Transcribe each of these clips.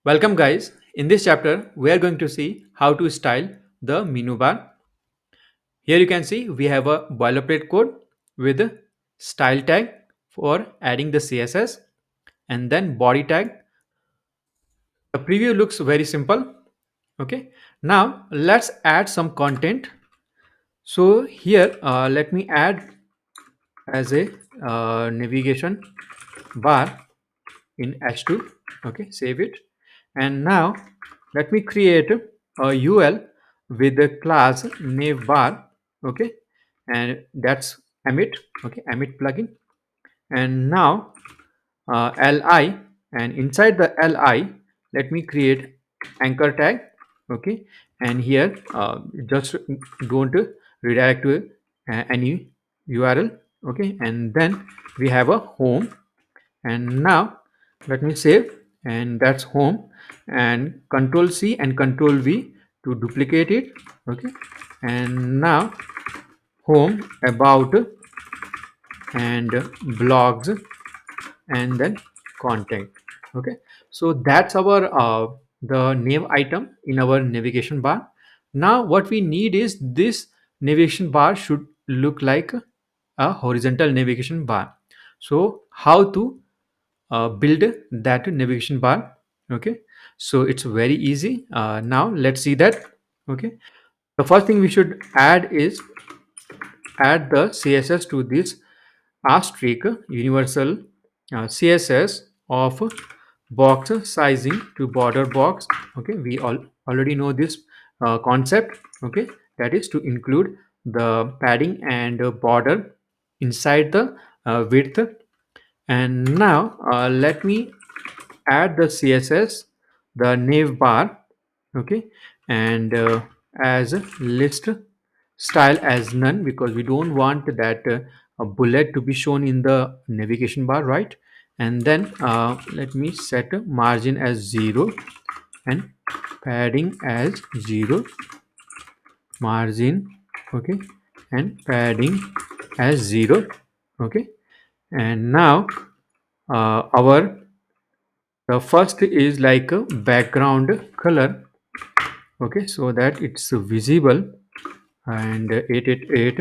Welcome guys. In this chapter, we are going to see how to style the menu bar. Here you can see we have a boilerplate code with a style tag for adding the CSS and then body tag. The preview looks very simple. Okay. Now let's add some content. So here, let me add as a navigation bar in H2. Okay, save it. And now let me create a UL with the class navbar. Okay, and that's emit. Okay, emit plugin. And now li, and inside the li, let me create anchor tag. Okay, and here just don't redirect to any URL. Okay, and then we have a home, and now let me save, and that's home, and control C and control V to duplicate it. Okay, and now home, about, and blogs, and then content. Okay, so that's our the name item in our navigation bar. Now what we need is this navigation bar should look like a horizontal navigation bar. So how to build that navigation bar? Okay, so it's very easy. Now let's see that. Okay, the first thing we should add is add the CSS to this asterisk universal CSS of box sizing to border box. Okay, we already know this concept. Okay, that is to include the padding and border inside the width. And now let me add the CSS, the nav bar. Okay, and as list style as none, because we don't want that a bullet to be shown in the navigation bar, right? And then let me set a margin as 0 and padding as 0, margin. Okay, and padding as 0. Okay, and now our the first is like a background color. Okay, so that it's visible, and 888.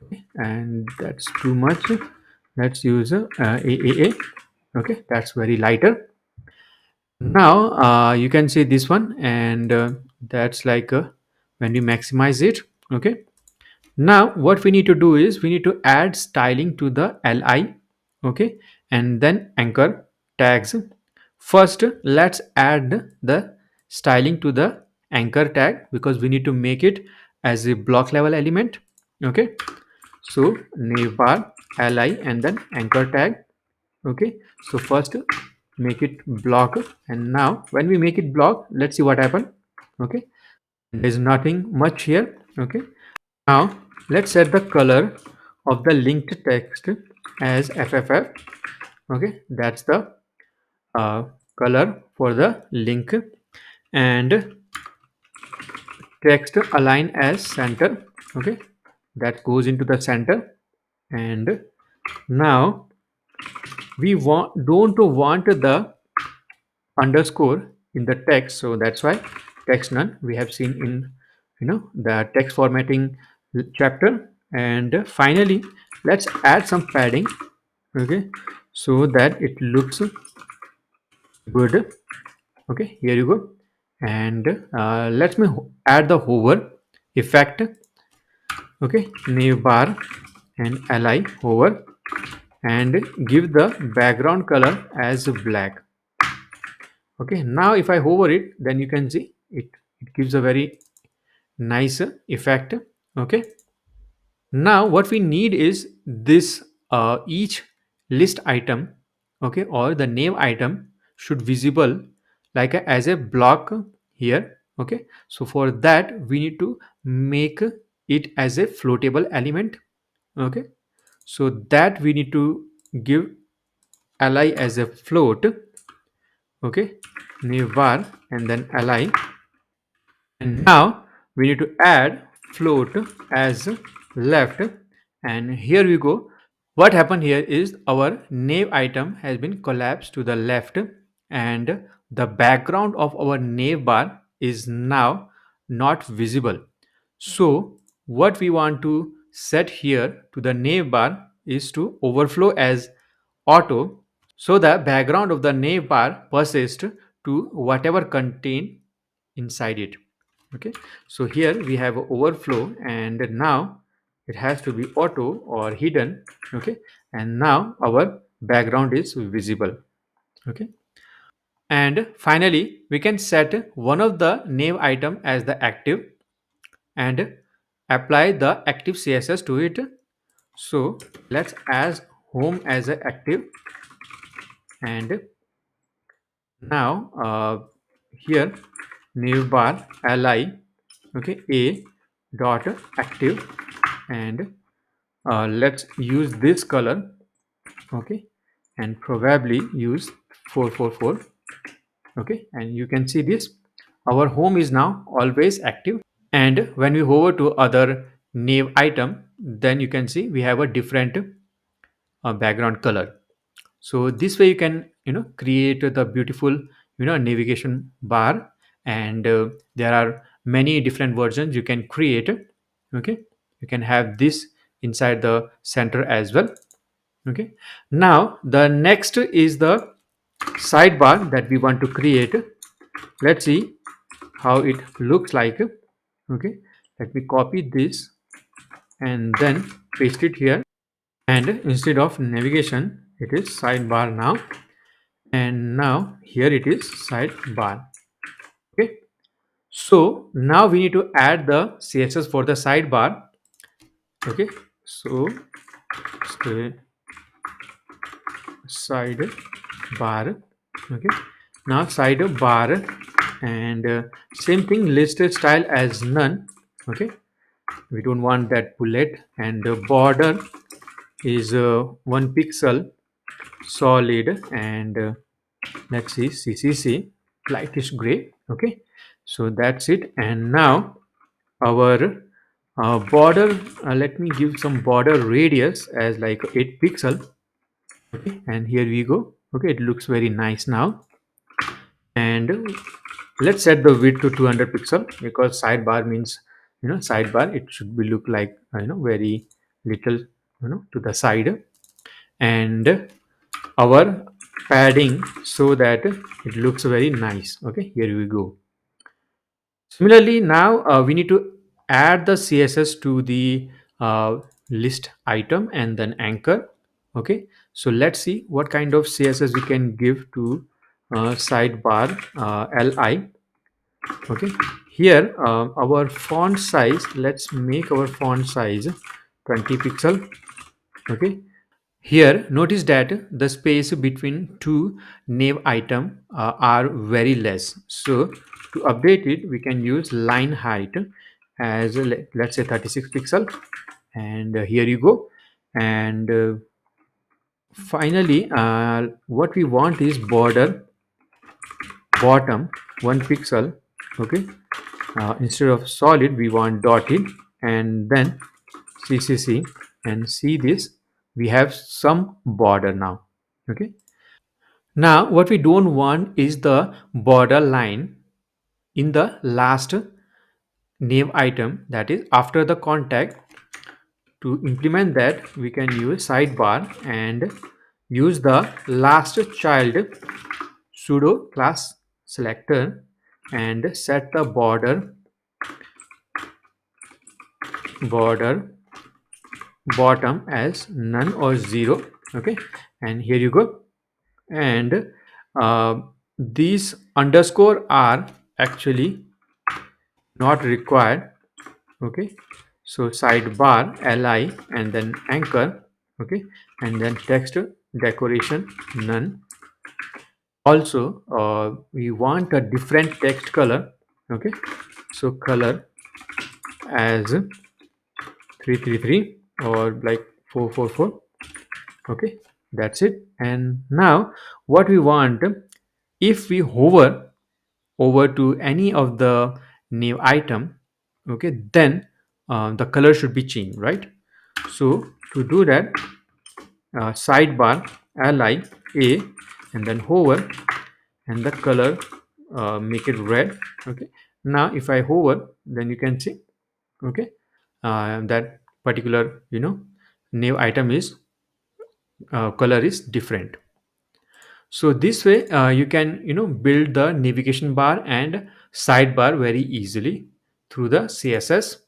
Okay, and that's too much. Let's use AAA. Okay, that's very lighter. Now you can see this one, and that's like when we maximize it. Okay, now what we need to do is we need to add styling to the li. Okay, and then anchor tags. First let's add the styling to the anchor tag, because we need to make it as a block level element. Okay, so navbar li and then anchor tag. Okay, so first make it block, and now when we make it block, let's see what happened. Okay, there's nothing much here. Okay, now let's set the color of the linked text as FFF. Okay, that's the uh, color for the link, and text align as center. Okay, that goes into the center. And now we don't want the underscore in the text, so that's why text none we have seen in the text formatting chapter. And finally let's add some padding. Okay, so that it looks good. Okay, here you go. And let me add the hover effect. Okay, nav bar and li hover, and give the background color as black. Okay, now if I hover it, then you can see it gives a very nice effect. Okay, now what we need is this each list item, okay, or the name item should visible like as a block here. Okay, so for that we need to make it as a floatable element. Okay, so that we need to give li as a float. Okay, new var and then li, and now we need to add float as left. And here we go. What happened here is our name item has been collapsed to the left, and the background of our nav bar is now not visible. So what we want to set here to the nav bar is to overflow as auto, so the background of the nav bar persists to whatever contain inside it. Okay, so here we have a overflow, and now it has to be auto or hidden. Okay, and now our background is visible. Okay, and finally we can set one of the nav item as the active and apply the active css to it. So let's add home as a active, and now here nav bar li, okay, a dot active, and let's use this color. Okay, and probably use 444. Okay, and you can see this, our home is now always active, and when we hover to other nav item, then you can see we have a different background color. So this way you can create the beautiful navigation bar, and there are many different versions you can create. Okay, you can have this inside the center as well. Okay, now the next is the sidebar that we want to create. Let's see how it looks like. Okay, let me copy this and then paste it here, and instead of navigation it is sidebar now, and now here it is sidebar. Okay, so now we need to add the css for the sidebar. Okay, so stay sidebar. Okay, now sidebar, and same thing, listed style as none. Okay, we don't want that bullet, and the border is 1 pixel solid, and let's see ccc lightish gray. Okay, so that's it, and now our border, let me give some border radius as like 8 pixel. Okay, and here we go. Okay, it looks very nice now, and let's set the width to 200 pixel, because sidebar means sidebar, it should be look like very little to the side, and our padding so that it looks very nice. Okay, here we go. Similarly, now we need to add the css to the list item and then anchor. Okay, so let's see what kind of css we can give to sidebar li. Okay, here our font size, let's make our font size 20 pixel. Okay, here notice that the space between two nav item are very less. So to update it, we can use line height as let's say 36 pixel, and here you go. And finally what we want is border bottom 1 pixel. Okay, instead of solid we want dotted, and then ccc, and see this, we have some border now. Okay, now what we don't want is the border line in the last nav item, that is after the contact. To implement that, we can use sidebar and use the last child pseudo class selector, and set the border bottom as none or 0. Okay, and here you go, and these underscore are actually not required. Okay, so sidebar li and then anchor. Okay, and then text decoration none. Also we want a different text color. Okay, so color as 333 or like 444. Okay, that's it. And now what we want, if we hover over to any of the nav item, okay, then the color should be changed, right? So to do that, sidebar li a, and then hover, and the color, make it red. Okay, now if I hover, then you can see, okay, that particular, new item is, color is different. So this way, you can, build the navigation bar and sidebar very easily through the CSS.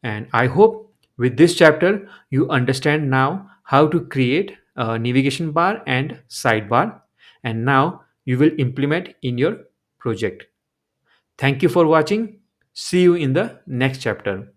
And I hope with this chapter you understand now how to create a navigation bar and sidebar, and now you will implement in your project. Thank you for watching. See you in the next chapter.